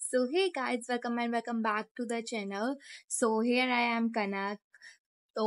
So hey guys, welcome and welcome back to the channel. So here I am Kanak. तो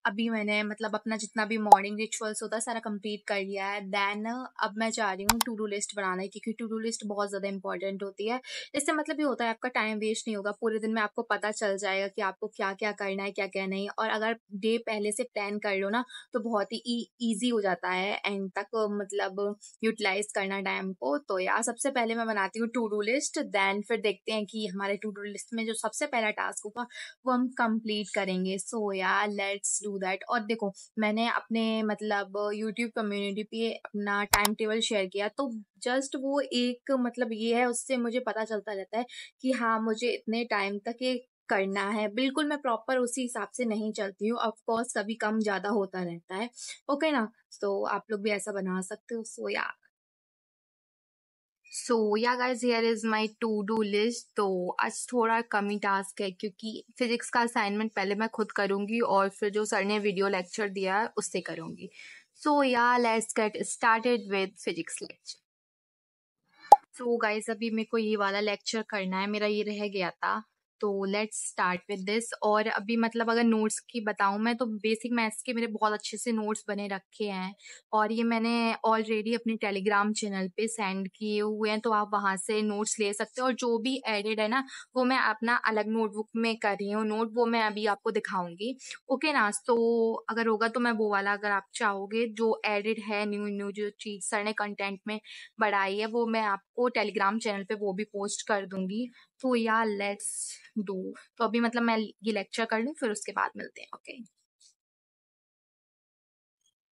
अभी मैंने मतलब अपना जितना भी मॉर्निंग रिचुअल्स होता है सारा कंप्लीट कर लिया है। देन अब मैं चाह रही हूँ टू डू लिस्ट बनाने की, क्योंकि टू डू लिस्ट बहुत ज़्यादा इंपॉर्टेंट होती है। इससे मतलब ये होता है आपका टाइम वेस्ट नहीं होगा, पूरे दिन में आपको पता चल जाएगा कि आपको क्या क्या करना है क्या क्या नहीं। और अगर डे पहले से प्लान कर लो ना तो बहुत ही ईजी हो जाता है एंड तक मतलब यूटिलाइज करना टाइम को। तो यार सबसे पहले मैं बनाती हूँ टू डू लिस्ट, देन फिर देखते हैं कि हमारे टू डू लिस्ट में जो सबसे पहला टास्क होगा वो हम कंप्लीट करेंगे। सो यार लेट्स डू दैट। और देखो मैंने अपने मतलब यूट्यूब कम्युनिटी पे अपना टाइम टेबल शेयर किया, तो जस्ट वो एक मतलब ये है, उससे मुझे पता चलता रहता है कि हाँ मुझे इतने टाइम तक ये करना है। बिल्कुल मैं प्रॉपर उसी हिसाब से नहीं चलती हूँ, ऑफ कोर्स कभी कम ज्यादा होता रहता है। ओके ना, तो आप लोग भी ऐसा बना सकते हो। So yeah guys here is my to do list. तो आज थोड़ा कम ही टास्क है, क्योंकि फिजिक्स का असाइनमेंट पहले मैं खुद करूंगी और फिर जो सर ने वीडियो लेक्चर दिया है उससे करूंगी। सो या let's get started with physics lecture. So guys अभी मेरे को ये वाला लेक्चर करना है, मेरा ये रह गया था, तो लेट्स स्टार्ट विद दिस। और अभी मतलब अगर नोट्स की बताऊं मैं, तो बेसिक मैथ्स के मेरे बहुत अच्छे से नोट्स बने रखे हैं और ये मैंने ऑलरेडी अपने टेलीग्राम चैनल पे सेंड किए हुए हैं, तो आप वहां से नोट्स ले सकते हो। और जो भी एडेड है ना वो मैं अपना अलग नोटबुक में कर रही हूँ नोट, वो मैं अभी आपको दिखाऊंगी। ओके ना, तो अगर होगा तो मैं वो वाला, अगर आप चाहोगे जो एडेड है न्यू न्यू जो चीज सर ने कंटेंट में बढ़ाई है, वो मैं आपको टेलीग्राम चैनल पे वो भी पोस्ट कर दूंगी। तो यार लेट्स डू। तो अभी मतलब मैं ये लेक्चर कर लूँ, फिर उसके बाद मिलते हैं। ओके।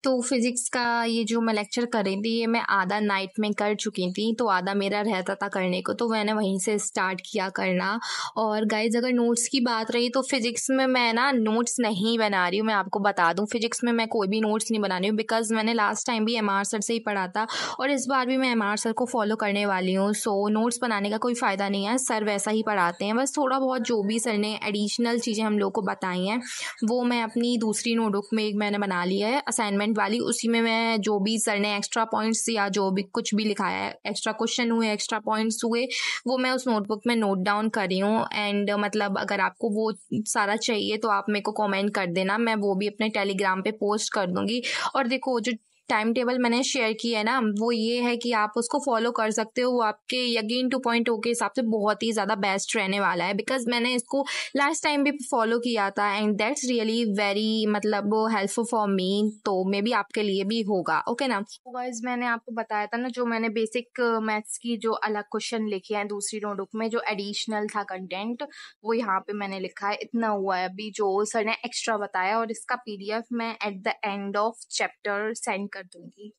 तो फिजिक्स का ये जो मैं लेक्चर कर रही थी ये मैं आधा नाइट में कर चुकी थी, तो आधा मेरा रहता था करने को, तो मैंने वहीं से स्टार्ट किया करना। और गाइज अगर नोट्स की बात रही तो फिजिक्स में मैं ना नोट्स नहीं बना रही हूँ, मैं आपको बता दूँ फिजिक्स में मैं कोई भी नोट्स नहीं बना रही हूँ, बिकॉज मैंने लास्ट टाइम भी एमआर सर से ही पढ़ा था और इस बार भी मैं एमआर सर को फॉलो करने वाली हूँ। सो नोट्स बनाने का कोई फ़ायदा नहीं है, सर वैसा ही पढ़ाते हैं, बस थोड़ा बहुत जो भी सर ने एडिशनल चीज़ें हम लोग को बताई हैं वो मैं अपनी दूसरी नोटबुक में एक मैंने बना लिया है असाइनमेंट वाली, उसी में मैं जो भी सर ने एक्स्ट्रा पॉइंट्स या जो भी कुछ भी लिखाया है, एक्स्ट्रा क्वेश्चन हुए एक्स्ट्रा पॉइंट्स हुए, वो मैं उस नोटबुक में नोट डाउन कर रही हूँ। एंड मतलब अगर आपको वो सारा चाहिए तो आप मेरे को कमेंट कर देना, मैं वो भी अपने टेलीग्राम पे पोस्ट कर दूंगी। और देखो जो टाइम टेबल मैंने शेयर किया है ना वो ये है कि आप उसको फॉलो कर सकते हो, वो आपके यकीन 2.0 के हिसाब से बहुत ही ज़्यादा बेस्ट रहने वाला है, बिकॉज मैंने इसको लास्ट टाइम भी फॉलो किया था एंड दैट्स रियली वेरी मतलब हेल्पफुल फॉर मी, तो मे बी आपके लिए भी होगा। ओके ना, गाइस मैंने आपको बताया था ना जो मैंने बेसिक मैथ्स की जो अलग क्वेश्चन लिखे हैं दूसरी नोटबुक में, जो एडिशनल था कंटेंट वो यहाँ पे मैंने लिखा है, इतना हुआ है अभी जो सर ने एक्स्ट्रा बताया, और इसका पीडीएफ मैं at the end of chapter send कर दूंगी।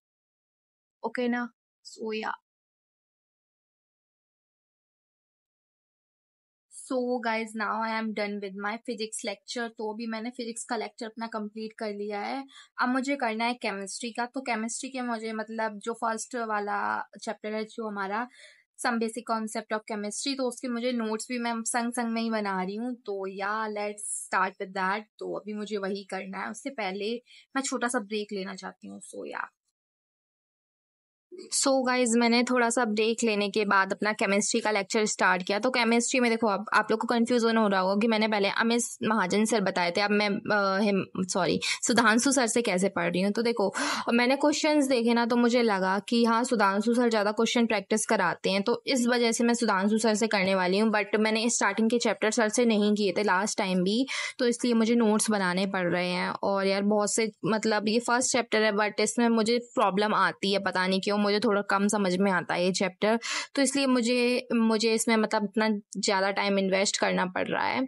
ओके ना, सो या so guys now I am done with my physics lecture. तो अभी मैंने फिजिक्स का लेक्चर अपना कंप्लीट कर लिया है। अब मुझे करना है केमिस्ट्री का। तो केमिस्ट्री के मुझे मतलब जो फर्स्ट वाला चैप्टर है जो हमारा some basic concept of chemistry, तो उसके मुझे नोट्स भी मैं संग संग में ही बना रही हूँ। तो या लेट्स स्टार्ट विद दैट। तो अभी मुझे वही करना है, उससे पहले मैं छोटा सा ब्रेक लेना चाहती हूँ। सो या सो गाइज मैंने थोड़ा सा ब्रेक लेने के बाद अपना केमिस्ट्री का लेक्चर स्टार्ट किया। तो केमिस्ट्री में देखो आप लोग को कंफ्यूजन हो रहा होगा कि मैंने पहले अमित महाजन सर बताए थे, अब मैं सुधांशु सर से कैसे पढ़ रही हूँ। तो देखो मैंने क्वेश्चंस देखे ना तो मुझे लगा कि हाँ सुधांशु सर ज़्यादा क्वेश्चन प्रैक्टिस कराते हैं, तो इस वजह से मैं सुधांशु सर से करने वाली हूँ। बट मैंने स्टार्टिंग के चैप्टर सर से नहीं किए थे लास्ट टाइम भी, तो इसलिए मुझे नोट्स बनाने पड़ रहे हैं। और यार बहुत से मतलब ये फर्स्ट चैप्टर है बट इसमें मुझे प्रॉब्लम आती है, पता नहीं क्यों मुझे थोड़ा कम समझ में आता है ये चैप्टर, तो इसलिए मुझे इसमें मतलब इतना ज़्यादा टाइम इन्वेस्ट करना पड़ रहा है।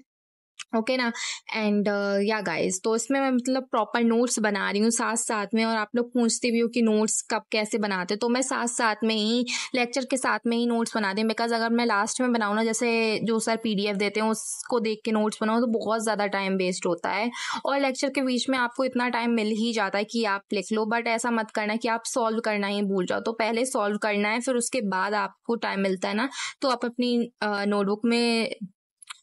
ओके ना, एंड या गाइस तो इसमें मैं मतलब प्रॉपर नोट्स बना रही हूँ साथ साथ में। और आप लोग पूछते भी हो कि नोट्स कब कैसे बनाते हो, तो मैं साथ साथ में ही लेक्चर के साथ में ही नोट्स बनाती हूँ, बिकॉज अगर मैं लास्ट में बनाऊँ ना जैसे जो सर पीडीएफ देते हैं उसको देख के नोट्स बनाऊँ तो बहुत ज़्यादा टाइम वेस्ट होता है, और लेक्चर के बीच में आपको इतना टाइम मिल ही जाता है कि आप लिख लो। बट ऐसा मत करना कि आप सॉल्व करना ही भूल जाओ, तो पहले सॉल्व करना है, फिर उसके बाद आपको टाइम मिलता है ना तो आप अपनी नोटबुक में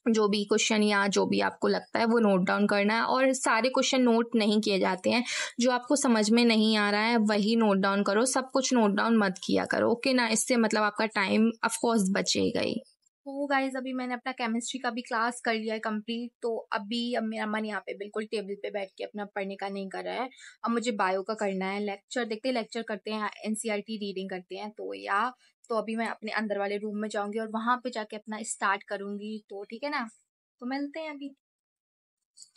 जो भी क्वेश्चन या जो भी आपको लगता है वो नोट डाउन करना है। और सारे क्वेश्चन नोट नहीं किए जाते हैं, जो आपको समझ में नहीं आ रहा है वही नोट डाउन करो, सब कुछ नोट डाउन मत किया करो। ओके ना, इससे मतलब आपका टाइम ऑफ कोर्स बचेगा ही। तो गाइज अभी मैंने अपना केमिस्ट्री का भी क्लास कर लिया है कंप्लीट। तो अब मेरा मन यहाँ पे बिल्कुल टेबल पे बैठ के अपना पढ़ने का नहीं कर रहा है। अब मुझे बायो का करना है। लेक्चर देखते हैं, लेक्चर करते हैं, एनसीईआरटी रीडिंग करते हैं। तो अभी मैं अपने अंदर वाले रूम में जाऊंगी और वहां पे जाके अपना स्टार्ट करूंगी। तो ठीक है ना, तो मिलते हैं अभी।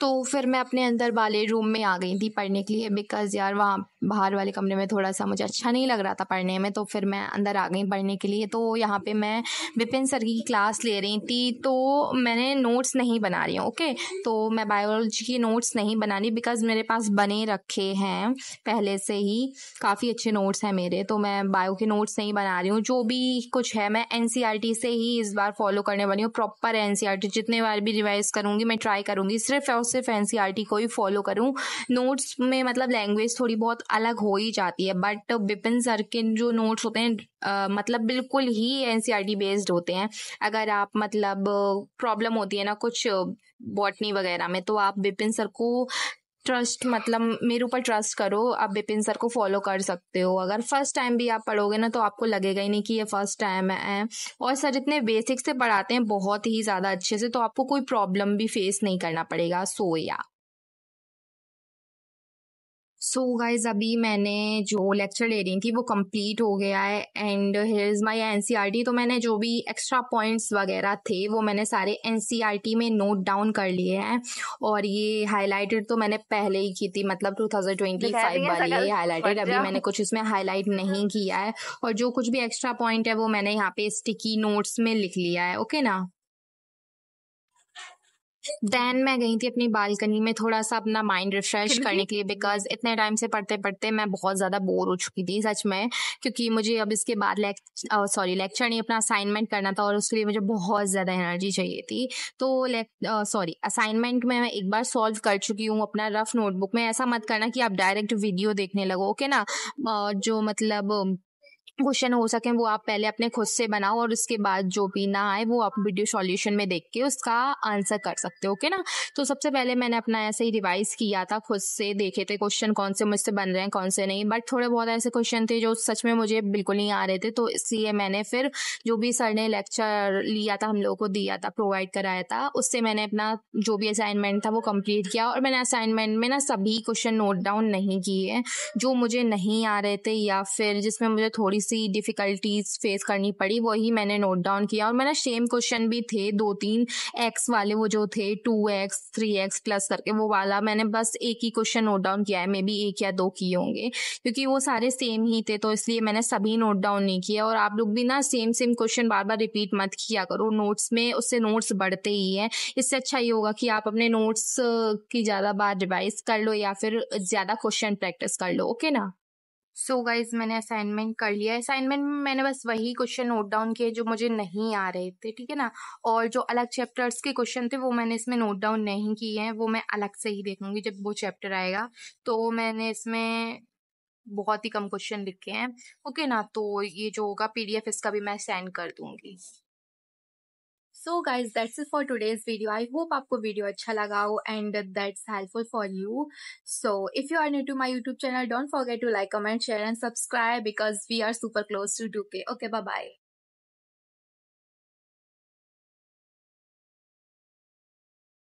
तो फिर मैं अपने अंदर वाले रूम में आ गई थी पढ़ने के लिए, बिकॉज़ यार वहाँ बाहर वाले कमरे में थोड़ा सा मुझे अच्छा नहीं लग रहा था पढ़ने में। तो फिर मैं अंदर आ गई पढ़ने के लिए। तो यहाँ पे मैं विपिन सर की क्लास ले रही थी। तो मैंने नोट्स नहीं बना रही हूँ, ओके। तो मैं बायोलॉजी के नोट्स नहीं बना रही, बिकॉज़ मेरे पास बने रखे हैं पहले से ही, काफ़ी अच्छे नोट्स हैं मेरे। तो मैं बायो के नोट्स नहीं बना रही हूँ। जो भी कुछ है मैं एनसीईआरटी से ही इस बार फॉलो करने वाली हूँ, प्रॉपर एनसीईआरटी। जितने बार भी रिवाइज करूँगी मैं ट्राई करूँगी सिर्फ और सिर्फ एनसीईआरटी को ही फॉलो करूँ। नोट्स में मतलब लैंग्वेज थोड़ी बहुत अलग हो ही जाती है, बट विपिन सर के जो नोट्स होते हैं मतलब बिल्कुल ही एनसीईआरटी बेस्ड होते हैं। अगर आप मतलब प्रॉब्लम होती है ना कुछ बॉटनी वगैरह में, तो आप विपिन सर को ट्रस्ट, मतलब मेरे ऊपर ट्रस्ट करो, आप विपिन सर को फॉलो कर सकते हो। अगर फर्स्ट टाइम भी आप पढ़ोगे ना तो आपको लगेगा ही नहीं कि ये फर्स्ट टाइम है। और सर इतने बेसिक से पढ़ाते हैं बहुत ही ज़्यादा अच्छे से, तो आपको कोई प्रॉब्लम भी फेस नहीं करना पड़ेगा। सो गाइज अभी मैंने जो लेक्चर ले रही थी वो कंप्लीट हो गया है, and here is my NCERT. तो मैंने जो भी एक्स्ट्रा पॉइंट्स वगैरह थे वो मैंने सारे एनसीईआरटी में नोट डाउन कर लिए हैं। और ये हाईलाइटेड तो मैंने पहले ही की थी, मतलब 2025 वाली है हाईलाइटेड। अभी मैंने कुछ इसमें हाईलाइट नहीं किया है। और जो कुछ भी एक्स्ट्रा पॉइंट है वो मैंने यहाँ पे स्टिकी नोट्स में लिख लिया है, ओके ना। देन मैं गई थी अपनी बालकनी में थोड़ा सा अपना माइंड रिफ्रेश करने के लिए, बिकॉज इतने टाइम से पढ़ते पढ़ते मैं बहुत ज़्यादा बोर हो चुकी थी सच में। क्योंकि मुझे अब इसके बाद लेक्चर नहीं, अपना असाइनमेंट करना था, और उसके लिए मुझे बहुत ज़्यादा एनर्जी चाहिए थी। तो असाइनमेंट में मैं एक बार सॉल्व कर चुकी हूँ अपना रफ नोटबुक में। ऐसा मत करना कि आप डायरेक्ट वीडियो देखने लगो, ओके ना। जो मतलब क्वेश्चन हो सके वो आप पहले अपने खुद से बनाओ, और उसके बाद जो भी ना आए वो आप वीडियो सॉल्यूशन में देख के उसका आंसर कर सकते हो, ओके ना। तो सबसे पहले मैंने अपना ऐसे ही रिवाइज किया था, खुद से देखे थे क्वेश्चन कौन से मुझसे बन रहे हैं कौन से नहीं। बट थोड़े बहुत ऐसे क्वेश्चन थे जो सच में मुझे बिल्कुल नहीं आ रहे थे। तो इसलिए मैंने फिर जो भी सर ने लेक्चर लिया था हम लोगों को दिया था, प्रोवाइड कराया था, उससे मैंने अपना जो भी असाइनमेंट था वो कंप्लीट किया। और मैंने असाइनमेंट में ना सभी क्वेश्चन नोट डाउन नहीं किए जो मुझे नहीं आ रहे थे, या फिर जिसमें मुझे थोड़ी सी डिफिकल्टीज फेस करनी पड़ी, वही मैंने नोट डाउन किया। और मैंने सेम क्वेश्चन भी थे 2-3 एक्स वाले, वो जो थे 2x 3x प्लस करके, वो वाला मैंने बस एक ही क्वेश्चन नोट डाउन किया है, मे बी 1 या 2 किए होंगे, क्योंकि वो सारे सेम ही थे। तो इसलिए मैंने सभी नोट डाउन नहीं किया। और आप लोग भी ना सेम सेम क्वेश्चन बार बार रिपीट मत किया करो नोट्स में, उससे नोट्स बढ़ते ही है। इससे अच्छा ये होगा कि आप अपने नोट्स की ज़्यादा बार रिवाइज कर लो, या फिर ज़्यादा क्वेश्चन प्रैक्टिस कर लो, ओके ना। सो गाइज मैंने असाइनमेंट कर लिया। असाइनमेंट में मैंने बस वही क्वेश्चन नोट डाउन किए जो मुझे नहीं आ रहे थे, ठीक है ना। और जो अलग चैप्टर्स के क्वेश्चन थे वो मैंने इसमें नोट डाउन नहीं किए हैं, वो मैं अलग से ही देखूंगी जब वो चैप्टर आएगा। तो मैंने इसमें बहुत ही कम क्वेश्चन लिखे हैं, ओके ना। तो ये जो होगा पीडीएफ इसका भी मैं सेंड कर दूंगी। So guys that's it for today's video. I hope आपको वीडियो अच्छा लगा हो and that's helpful for you. So if you are new to my YouTube channel, don't forget to like, comment, share and subscribe, because we are super close to 2K. Okay, bye bye.